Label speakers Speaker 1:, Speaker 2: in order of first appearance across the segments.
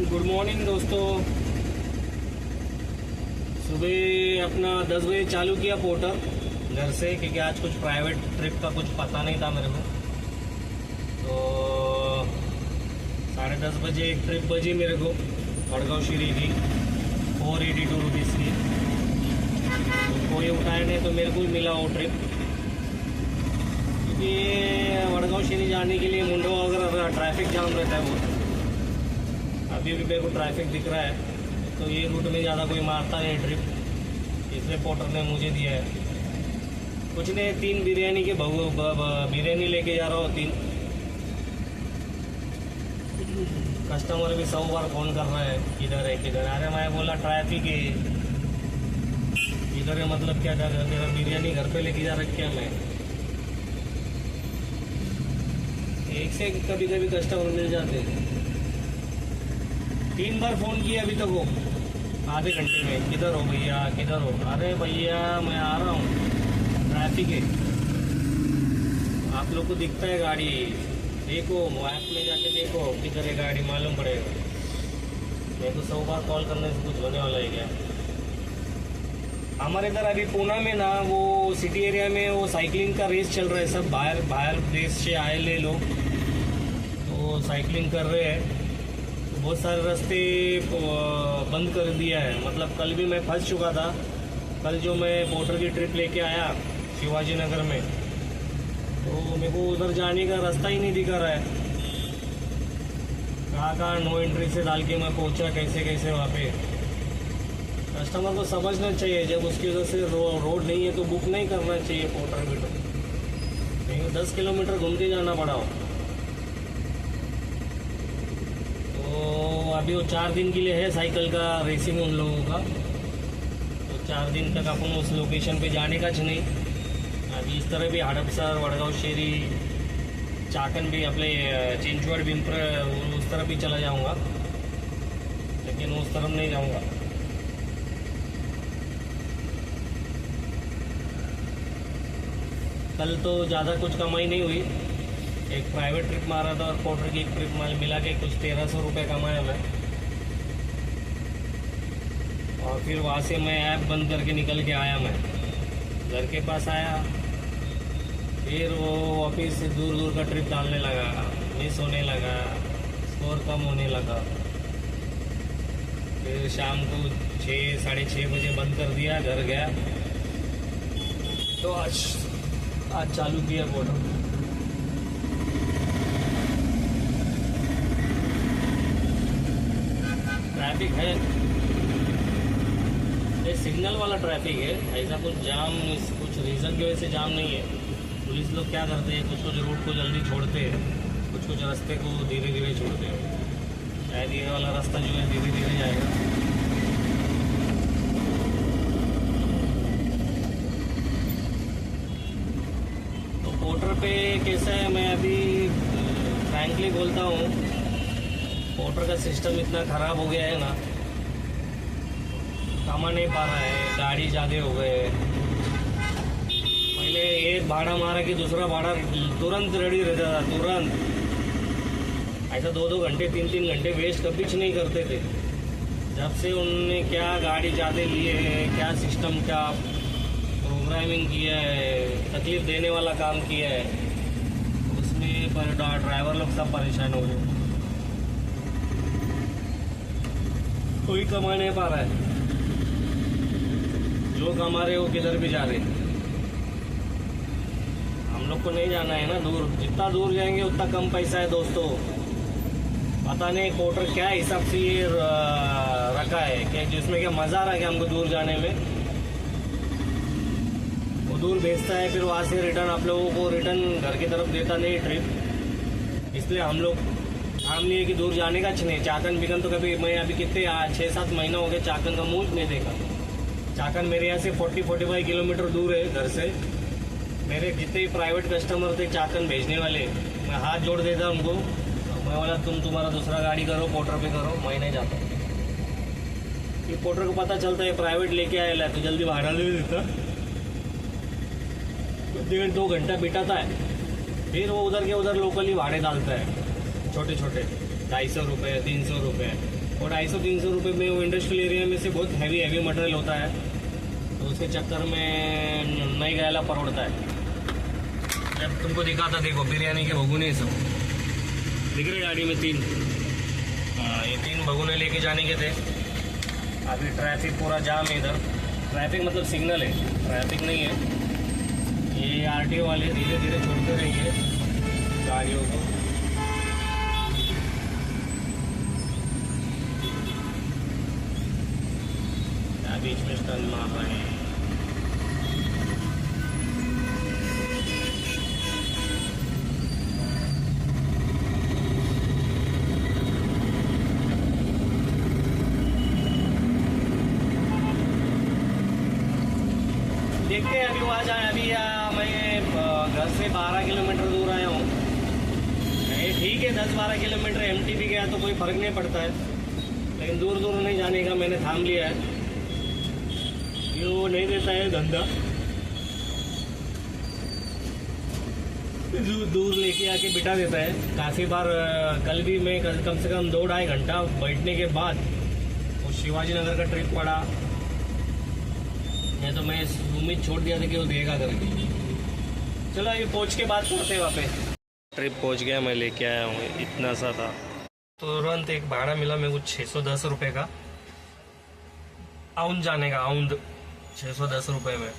Speaker 1: Good morning दोस्तों। सुबह अपना 10 बजे चालू किया पोर्टर घर से, क्योंकि आज कुछ प्राइवेट ट्रिप का कुछ पता नहीं था मेरे को। तो 10:30 बजे एक ट्रिप बजी मेरे को वडगांव श्री की 482 रुपीज़ की। तो कोई उठाए नहीं तो मेरे को ही मिला वो ट्रिप, क्योंकि वडगांव श्री जाने के लिए मुंडो वगैरह ट्रैफिक जाम रहता है बहुत। अभी भी मेरे को ट्रैफिक दिख रहा है, तो ये रूट में ज़्यादा कोई मारता नहीं ट्रिप, इसलिए पोर्टर ने मुझे दिया है। कुछ नहीं, 3 बिरयानी के बिरयानी लेके जा रहा हूँ 3। कस्टमर भी 100 बार फ़ोन कर रहा है किधर है किधर। अरे मैं बोला ट्रैफिक है इधर है, मतलब क्या कर मेरा बिरयानी घर पे लेके जा रखा है। मैं एक से कभी कभी कस्टमर मिल जाते हैं। 3 बार फ़ोन किया अभी तक वो आधे घंटे में, किधर हो भैया किधर हो। अरे भैया मैं आ रहा हूँ, ट्रैफिक है। आप लोग को दिखता है गाड़ी, देखो ऐप में जाके देखो किधर है गाड़ी, मालूम पड़ेगा। मेरे को 100 बार कॉल करने से कुछ होने वाला है क्या। हमारे इधर अभी पूना में ना वो सिटी एरिया में वो साइकिलिंग का रेस चल रहा है। सब बाहर देश से आए ले लोग, तो साइकिलिंग कर रहे हैं। बहुत सारे रास्ते बंद कर दिया है। मतलब कल भी मैं फंस चुका था। कल जो मैं पोर्टर की ट्रिप लेके आया शिवाजी नगर में, तो मेरे को उधर जाने का रास्ता ही नहीं दिखा रहा है। कहाँ नो एंट्री से डाल के मैं पहुंचा, कैसे वहाँ पे। कस्टमर को समझना चाहिए, जब उसकी वजह से रोड नहीं है तो बुक नहीं करना चाहिए पोर्टर भी। तो 10 किलोमीटर घूम के जाना पड़ा हो। तो अभी वो 4 दिन के लिए है साइकिल का रेसिंग उन लोगों का। तो 4 दिन तक अपन उस लोकेशन पे जाने का नहीं। अभी इस तरह भी हड़पसर, वडगांव शेरी, चाकन भी अपने चिंचवड बिंपर उस तरफ भी चला जाऊंगा, लेकिन उस तरफ नहीं जाऊंगा। कल तो ज़्यादा कुछ कमाई नहीं हुई। एक प्राइवेट ट्रिप मारा था और पोर्टर की एक ट्रिप मिला के कुछ 1300 रुपये कमाया मैं। और फिर वहाँ से मैं ऐप बंद करके निकल के आया। मैं घर के पास आया, फिर वो ऑफिस से दूर का ट्रिप डालने लगा, मिस होने लगा, स्कोर कम होने लगा। फिर शाम को 6 साढ़े 6 बजे बंद कर दिया, घर गया। तो आज चालू किया पोर्टर। ट्रैफिक है, ये सिग्नल वाला ट्रैफिक है। ऐसा कुछ जाम, कुछ रीज़न की वजह से जाम नहीं है। पुलिस लोग क्या करते हैं, कुछ रूट को जल्दी छोड़ते हैं, कुछ रास्ते को धीरे धीरे छोड़ते हैं। शायद ये वाला रास्ता जो है धीरे धीरे जाएगा। तो पोर्टर पे कैसा है, मैं अभी फ्रैंकली बोलता हूँ, पोर्टर का सिस्टम इतना ख़राब हो गया है ना, कमा नहीं पा रहा है। गाड़ी ज़्यादा हो गए। पहले एक भाड़ा मारा कि दूसरा भाड़ा तुरंत रेडी रहता था, तुरंत। ऐसा 2-2 घंटे 3-3 घंटे वेस्ट कभी नहीं करते थे। जब से उन्होंने क्या गाड़ी ज़्यादा लिए है, क्या सिस्टम का प्रोग्रामिंग किया है, तकलीफ देने वाला काम किया है, उसमें पर ड्राइवर लोग सब परेशान हो गए। कोई कमा नहीं पा रहा है। जो कमा रहे वो किधर भी जा रहे। हम लोग को नहीं जाना है ना दूर। जितना दूर जाएंगे उतना कम पैसा है दोस्तों। पता नहीं पोर्टर क्या हिसाब से ये रखा है, कि जिसमें क्या मज़ा आ रहा है कि हमको दूर जाने में। वो दूर भेजता है, फिर वहाँ से रिटर्न आप लोगों को रिटर्न घर की तरफ देता नहीं ट्रिप। इसलिए हम लोग काम लिए कि दूर जाने का नहीं। चाकन बिकन तो कभी मैं अभी कितने 6-7 महीना हो गए चाकन का मुँह नहीं देखा। चाकन मेरे यहाँ से 40-45 किलोमीटर दूर है घर से। मेरे जितने भी प्राइवेट कस्टमर थे चाकन भेजने वाले, मैं हाथ जोड़ देता उनको। मैं बोला तुम्हारा दूसरा गाड़ी करो, पोर्टर पे करो, मैं नहीं जाता। ये पोर्टर को पता चलता है प्राइवेट लेके आया तो जल्दी भाड़ा ले देता। 1.5-2 घंटा बिठाता है, फिर वो उधर के उधर लोकली भाड़े डालता है, छोटे छोटे 250 रुपये 300 रुपये। और 250-300 रुपये में वो इंडस्ट्रियल एरिया में से बहुत हैवी मटेरियल होता है, तो उसके चक्कर में नहीं गया परवड़ता है। जब तुमको दिखाता देखो बिरयानी के भगोने सब दिख रहे गाड़ी में 3, हाँ ये 3 भगोने लेके जाने के थे। अभी ट्रैफिक पूरा जाम है इधर, ट्रैफिक मतलब सिग्नल है, ट्रैफिक नहीं है। ये आरटीओ वाले धीरे धीरे छोड़ते रहेंगे गाड़ियों को। बीच में टर्न मार रहे हैं। देखते हैं अभी वहाँ जाए। अभी मैं घर से 12 किलोमीटर दूर आया हूँ। ठीक है 10-12 किलोमीटर एमटी भी गया तो कोई फर्क नहीं पड़ता है, लेकिन दूर दूर नहीं जाने का मैंने थाम लिया है। वो नहीं देता है धंधा, दूर लेके आके बिठा देता है। काफ़ी बार कल भी मैं कम से कम 2-2.5 घंटा बैठने के बाद वो शिवाजी नगर का ट्रिप पड़ा, नहीं तो मैं उम्मीद छोड़ दिया था कि वो देगा करके। चलो ये पहुँच के बात करते हैं। वहाँ पे ट्रिप पहुँच गया, मैं लेके आया हूँ, इतना सा था। तुरंत एक भाड़ा मिला मेरे को 610 रुपये का, आउंद जाने का, आउंद 610 रुपये में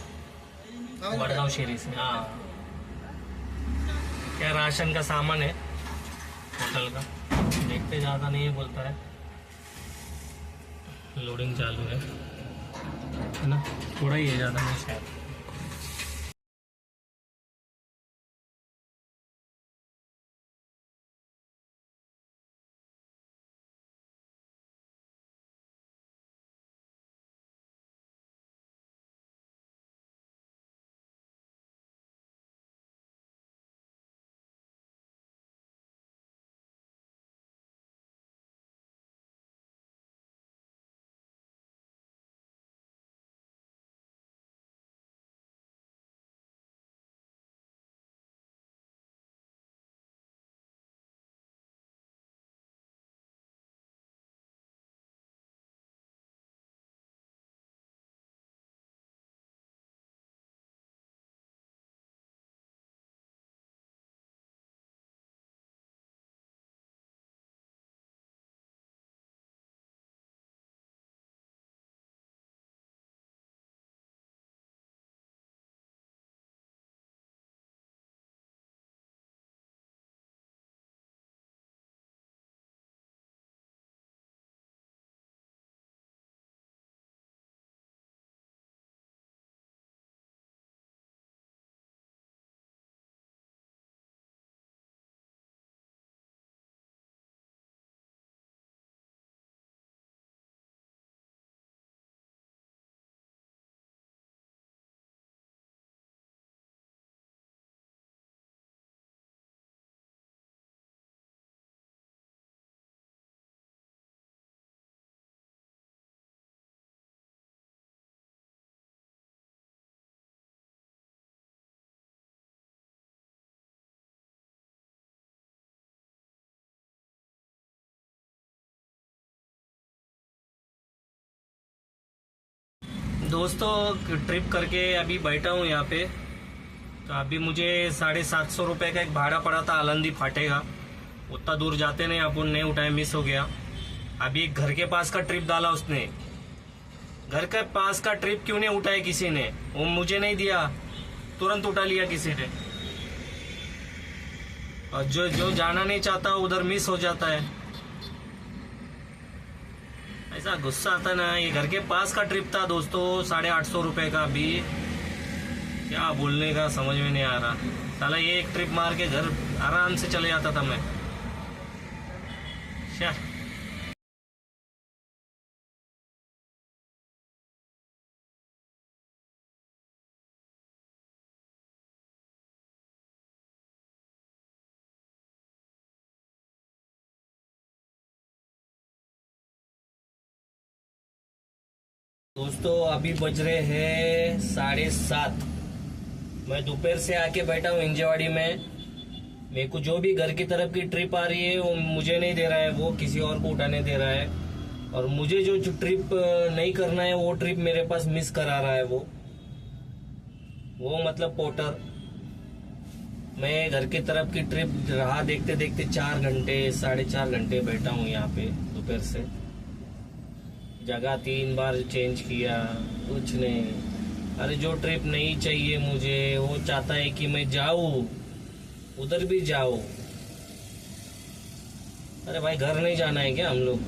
Speaker 1: वडगांव शेरी से। हाँ क्या राशन का सामान है होटल का, देखते ज़्यादा नहीं है बोलता है। लोडिंग चालू है ना, थोड़ा ही है, ज़्यादा नहीं शायद। दोस्तों ट्रिप करके अभी बैठा हूँ यहाँ पे, तो अभी मुझे 750 रुपये का एक भाड़ा पड़ा था आलंदी फाटे का। उतना दूर जाते नहीं अपन, नहीं उठाए, मिस हो गया। अभी घर के पास का ट्रिप डाला उसने, घर के पास का ट्रिप क्यों नहीं उठाया किसी ने, वो मुझे नहीं दिया, तुरंत उठा लिया किसी ने। और जो जाना नहीं चाहता उधर मिस हो जाता है। ऐसा गुस्सा आता ना। ये घर के पास का ट्रिप था दोस्तों, 850 रुपये का। भी क्या बोलने का समझ में नहीं आ रहा। साला ये एक ट्रिप मार के घर आराम से चले जाता था मैं। क्या दोस्तों अभी बज रहे हैं 7:30। मैं दोपहर से आके बैठा हूँ इंजेवाड़ी में। मेरे को जो भी घर की तरफ की ट्रिप आ रही है वो मुझे नहीं दे रहा है, वो किसी और को उठाने दे रहा है। और मुझे जो ट्रिप नहीं करना है वो ट्रिप मेरे पास मिस करा रहा है वो मतलब पोर्टर। मैं घर की तरफ की ट्रिप राह देखते देखते 4 घंटे 4.5 घंटे बैठा हूँ यहाँ पे दोपहर से। जगह 3 बार चेंज किया, कुछ नहीं। अरे जो ट्रिप नहीं चाहिए मुझे, वो चाहता है कि मैं जाऊँ, उधर भी जाऊँ। अरे भाई घर नहीं जाना है क्या हम लोग?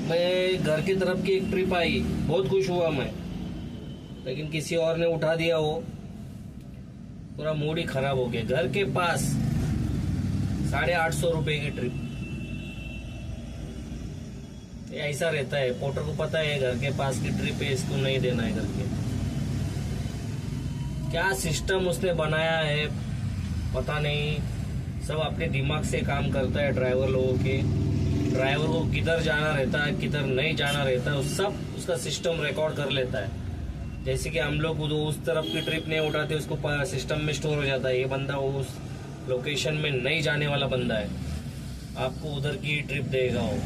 Speaker 1: मैं घर की तरफ की एक ट्रिप आई, बहुत खुश हुआ मैं, लेकिन किसी और ने उठा दिया, वो पूरा मूड ही खराब हो गया। घर के पास 850 रुपए की ट्रिप, ऐसा रहता है। पोर्टर को पता है घर के पास की ट्रिप है, इसको नहीं देना है करके। क्या सिस्टम उसने बनाया है पता नहीं। सब अपने दिमाग से काम करता है ड्राइवर लोगों के। ड्राइवर को किधर जाना रहता है, किधर नहीं जाना रहता है, सब उसका सिस्टम रिकॉर्ड कर लेता है। जैसे कि हम लोग उस तरफ की ट्रिप नहीं उठाते, उसको सिस्टम में स्टोर हो जाता है, ये बंदा उस लोकेशन में नहीं जाने वाला बंदा है, आपको उधर की ट्रिप देगा वो।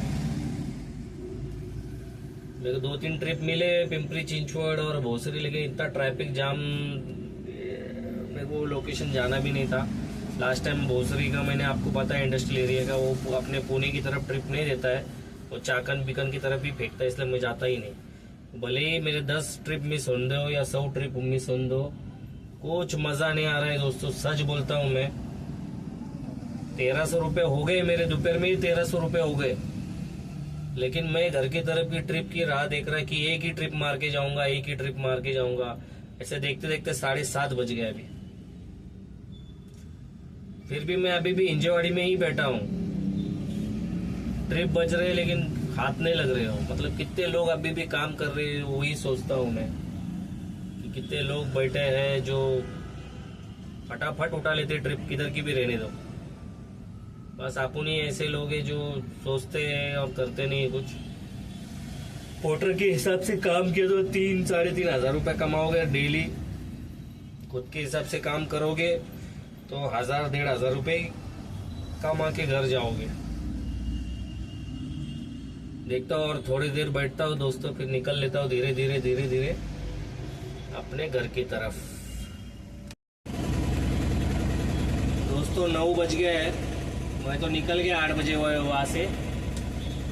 Speaker 1: मेरे को 2-3 ट्रिप मिले, पिंपरी चिंचवड़ और भोसरी, लेकिन इतना ट्रैफिक जाम, मेरे को लोकेशन जाना भी नहीं था। लास्ट टाइम भोसरी का मैंने आपको पता है इंडस्ट्रियल एरिया का, वो अपने पुणे की तरफ ट्रिप नहीं देता है, वो चाकन बिकन की तरफ ही फेंकता है, इसलिए मैं जाता ही नहीं। भले ही मेरे 10 ट्रिप मिस हों दो या 100 ट्रिप मिस हों दो, कुछ मजा नहीं आ रहा है दोस्तों, सच बोलता हूँ मैं। 1300 रुपये हो गए मेरे, दोपहर में ही 1300 रुपये हो गए, लेकिन मैं घर की तरफ की ट्रिप की राह देख रहा है कि एक ही ट्रिप मार के जाऊंगा, एक ही ट्रिप मार के जाऊंगा। ऐसे देखते देखते 7:30 बज गए अभी। फिर भी मैं अभी भी इंजेवाड़ी में ही बैठा हूँ। ट्रिप बज रहे लेकिन हाथ नहीं लग रहे हो, मतलब कितने लोग अभी भी काम कर रहे हैं, वही सोचता हूँ मैं कि कितने लोग बैठे हैं जो फटाफट उठा लेते ट्रिप, किधर की भी रहने दो। बस अपन ही ऐसे लोग हैं जो सोचते हैं और करते नहीं कुछ। पोर्टर के हिसाब से काम किया तो 3-3.5 हजार रुपये कमाओगे डेली। खुद के हिसाब से काम करोगे तो 1000-1500 रुपये कमा के घर जाओगे। देखता हूँ और थोड़ी देर बैठता हूँ दोस्तों, फिर निकल लेता हूँ धीरे धीरे धीरे धीरे अपने घर की तरफ। दोस्तों 9 बज गए हैं, मैं तो निकल गया 8 बजे वहाँ से,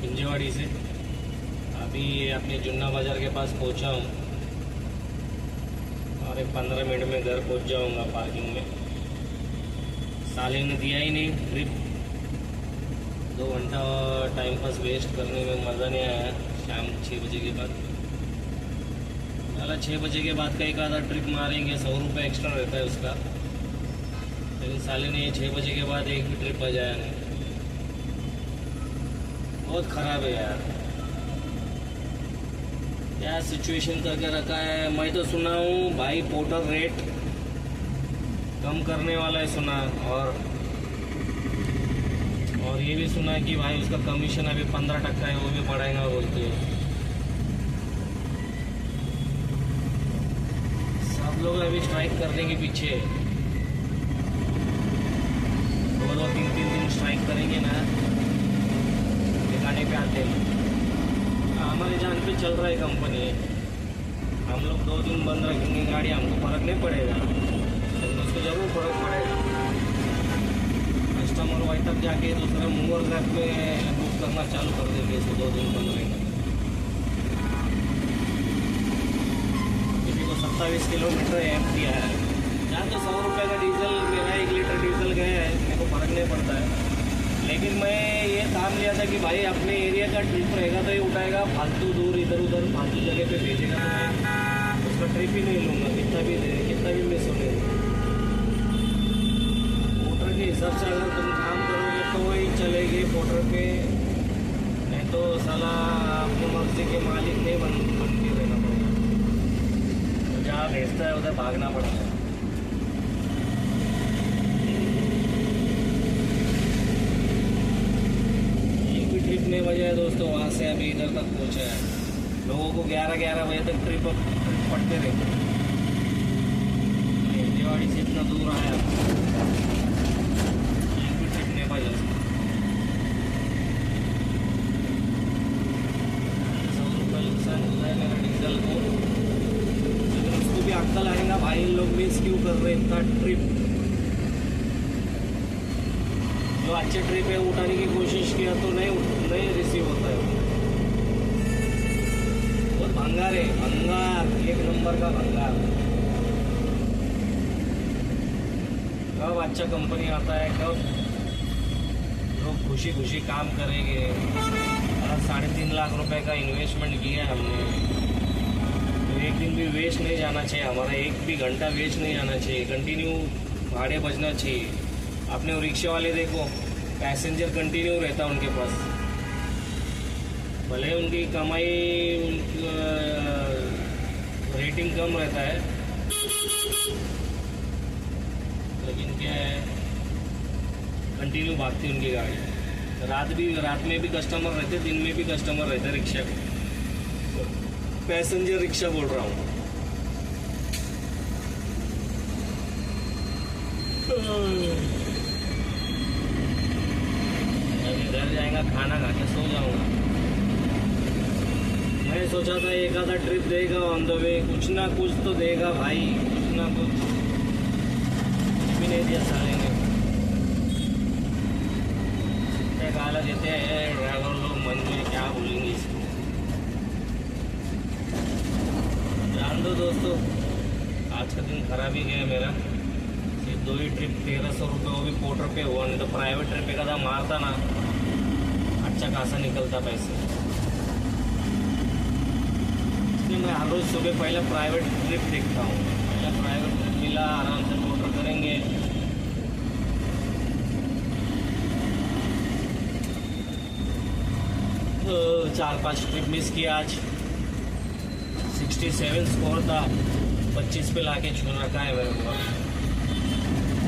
Speaker 1: इंजेवाड़ी से। अभी अपने जुन्ना बाजार के पास पहुँचा हूँ और 15 मिनट में घर पहुँच जाऊँगा पार्किंग में। साले ने दिया ही नहीं ट्रिप, 2 घंटा टाइम पास वेस्ट करने में मज़ा नहीं आया। शाम 6 बजे के बाद, साला 6 बजे के बाद का एक आधा ट्रिप मारेंगे, 100 रुपये एक्स्ट्रा रहता है उसका, लेकिन साले ने 6 बजे के बाद एक भी ट्रिप बजाया नहीं। बहुत ख़राब है यार, क्या सिचुएशन करके रखा है। मैं तो सुना हूँ भाई पोर्टर रेट कम करने वाला है सुना, और ये भी सुना है कि भाई उसका कमीशन अभी 15% है, वो भी बढ़ाएगा बोलते हैं। सब लोग अभी स्ट्राइक करने के पीछे, 2-2, 3-3 दिन स्ट्राइक करेंगे ना, ठिकाने पे आते हैं। हमारे जान पे चल रहा है कंपनी, हम लोग 2 दिन बंद रखेंगे गाड़ी, हमको फर्क नहीं पड़ेगा, उसको जरूर फर्क पड़ेगा। कस्टमर वहीं तक जाके दूसरे मूवर ऐप में बुक करना चालू कर देंगे इसको 2 दिन बंद रहेंगे। किसी को 27 किलोमीटर एम दिया है, जहाँ तो 100 रुपये का डीजल, मेरा 1 लीटर डीजल गया है, मेरे को फर्क नहीं पड़ता है। लेकिन मैं ये ठान लिया था कि भाई अपने एरिया का ट्रिप रहेगा तो ये उठाएगा, फालतू दूर इधर उधर फालतू जगह पे भेजेगा तो मैं उसका ट्रिप ही नहीं लूँगा, कितना भी मिस होने। पोर्टर के हिसाब से अगर तुम काम करोगे तो वही चलेगी पोर्टर पे, नहीं तो साला अपनी मर्जी के मालिक नहीं बन के रहना पड़ेगा। तो जहाँ भेजता है उधर भागना पड़ता है। ट्रिप नहीं बजा है दोस्तों, वहाँ से अभी इधर तक पहुँचा है। लोगों को 11-11 बजे तक ट्रिप पड़ते रहते, इंजेवाड़ी से इतना दूर आया, एक भी ट्रिप नहीं बजा। भाई इन लोग मिस क्यों कर रहे इतना ट्रिप। जो अच्छे ट्रिप है उठाने की कोशिश किया तो नहीं रिसीव होता है। बहुत भंगार है, भंगार, एक नंबर का भंगार। कब अच्छा कंपनी आता है, कब लोग खुशी खुशी काम करेंगे। 3.5 लाख रुपए का इन्वेस्टमेंट किया है हमने, तो एक दिन भी वेस्ट नहीं जाना चाहिए, हमारा एक भी घंटा वेस्ट नहीं जाना चाहिए, कंटिन्यू भाड़े बजना चाहिए। अपने रिक्शे वाले देखो, पैसेंजर कंटिन्यू रहता उनके पास, भले उनकी कमाई रेटिंग कम रहता है, लेकिन क्या है कंटिन्यू भागती उनकी गाड़ी। रात में भी कस्टमर रहते, दिन में भी कस्टमर रहते रिक्शा, पैसेंजर रिक्शा बोल रहा हूँ। अभी घर जाएगा, खाना खा के सो जाऊंगा। मैं सोचा था एक आधा ट्रिप देगा ऑन द वे, कुछ ना कुछ तो देगा भाई, कुछ ना कुछ भी नहीं दिया साले ने। गाला देते हैं ड्राइवर लोग, मन में क्या बोलेंगे इसको। जान दो दोस्तों, आज का दिन खराब ही गया मेरा। सिर्फ 2 ही ट्रिप 1300 रुपये, वो भी पोर्टर पे हुआ, नहीं तो प्राइवेट ट्रिप एक आधा मारता ना, अच्छा खासा निकलता पैसे। इसलिए मैं हर रोज़ सुबह पहले प्राइवेट ट्रिप देखता हूँ। पहले प्राइवेट ट्रिप मिला, आराम से पोर्टर करेंगे। तो 4-5 ट्रिप मिस किया आज। 67 स्कोर था, 25 पे लाके छू रखा है मेरे को।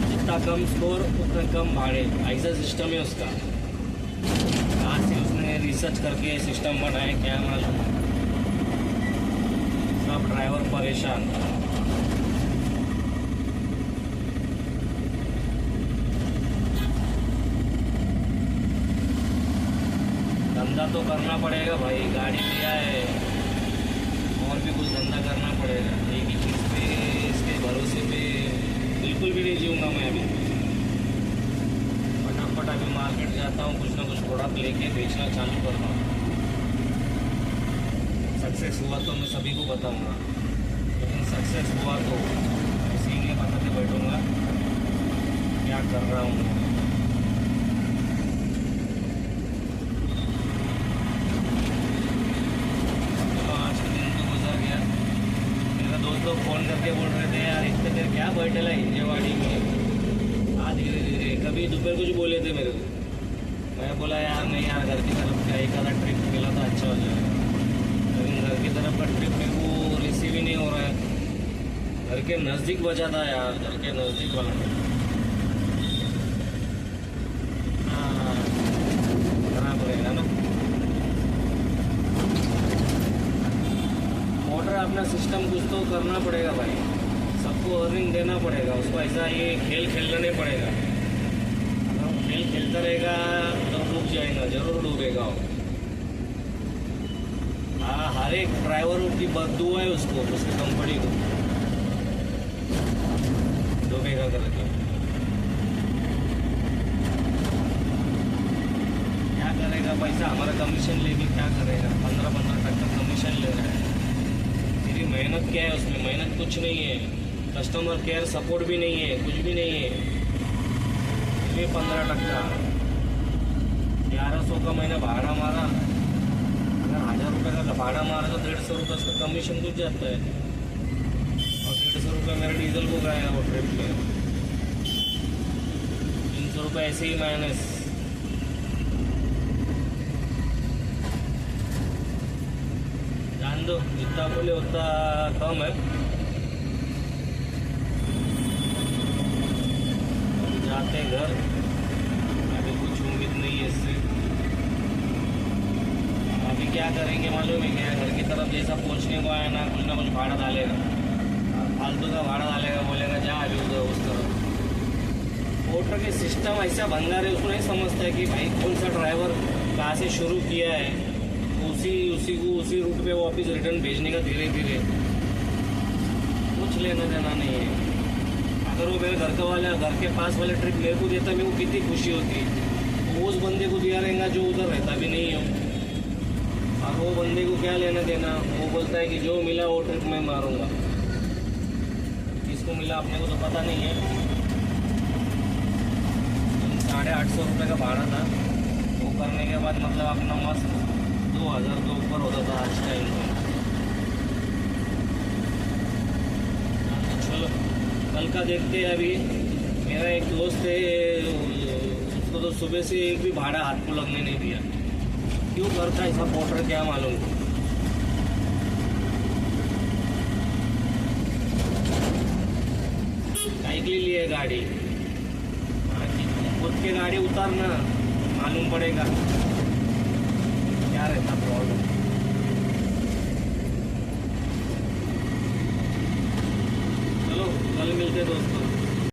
Speaker 1: जितना कम स्कोर उतना कम भाड़े, ऐसा सिस्टम है उसका। आज से उसने रिसर्च करके सिस्टम बनाया, क्या मालूम। सब ड्राइवर परेशान। धंधा तो करना पड़ेगा भाई, गाड़ी लिया है, और भी कुछ धंधा करना पड़ेगा। एक ही चीज़ पे, इसके भरोसे पे बिल्कुल भी नहीं जीऊँगा मैं अभी। फटाफट अभी मार्केट जाता हूँ, कुछ ना कुछ प्रोडक्ट लेके बेचना चालू करता हूँ। सक्सेस हुआ तो मैं सभी को बताऊँगा, लेकिन सक्सेस हुआ तो इसी लिए बताते बैठूँगा क्या कर रहा हूँ। दोस्त फ़ोन करके बोल रहे थे यार इतने देर क्या बैठेला हिंजेवाड़ी में, आ धीरे धीरे। कभी दोपहर कुछ बोले थे मेरे को, मैं बोला यार नहीं यार, घर की तरफ का एक आधा ट्रिप मिला तो अच्छा हो जाएगा, लेकिन घर की तरफ का ट्रिप मेरे को रिसीव ही नहीं हो रहा है। घर के नज़दीक बचा था यार, घर के नज़दीक वाला करना पड़ेगा ना। मोटर अपना सिस्टम कुछ तो करना पड़ेगा भाई, सबको अर्निंग देना पड़ेगा उसको। ऐसा ये खेल खेलना नहीं पड़ेगा। अगर खेल खेलता रहेगा तो डूब जाएगा, जरूर डूबेगा। हाँ, हर एक ड्राइवर की बददुआ है उसको, उसकी कंपनी को डूबेगा करके। क्या करेगा, पैसा हमारा कमीशन लेके क्या करेगा। 15-15% कमीशन ले रहा है। मेहनत क्या है उसमें, मेहनत कुछ नहीं है, कस्टमर केयर सपोर्ट भी नहीं है, कुछ भी नहीं है। ये 15%, 1100 का महीना भाड़ा मारा, अगर 1000 रुपये का भाड़ा मारा तो 150 रुपये उसका कमीशन कुछ जाता है, और 150 रुपये मेरा डीजल को गया वो ट्रिप में। 300 रुपये ऐसे ही माइनस। दो जितना बोले उतना कम है। जाते घर, अभी कुछ उम्मीद नहीं है इससे। अभी क्या करेंगे मालूम है क्या, घर की तरफ जैसा पहुंचने को आया ना कुछ भाड़ा डालेगा, फालतू का भाड़ा डालेगा, बोलेगा जा अभी उधर उस तरफ। पोर्टर के सिस्टम ऐसा भंगार है, उसको नहीं समझता है कि भाई कौन सा ड्राइवर कहाँ से शुरू किया है, उसी रूट पे वापस रिटर्न भेजने का धीरे धीरे। वो कुछ लेना देना नहीं है। अगर वो मेरे घर के पास वाले ट्रिप मेरे को देता, मेरे को कितनी खुशी होती। वो उस बंदे को दिया रहेगा जो उधर रहता भी नहीं है। और वो बंदे को क्या लेना देना, वो बोलता है कि जो मिला वो ट्रिप मैं मारूंगा। किसको मिला अपने को तो पता नहीं है। 850 रुपये का भाड़ा था। वो करने के बाद मतलब अपना मस्त 2000 के ऊपर होता था आज का इनकम। चलो कल का देखते हैं। अभी मेरा एक दोस्त है, उसको तो सुबह से एक भी भाड़ा हाथ को लगने नहीं दिया। क्यों करता है ऐसा पोर्टर, क्या मालूम। काहे के लिए लिए गाड़ी, खुद के गाड़ी उतारना मालूम पड़ेगा क्या रहता प्रॉब्लम। चलो कल मिलते दोस्तों।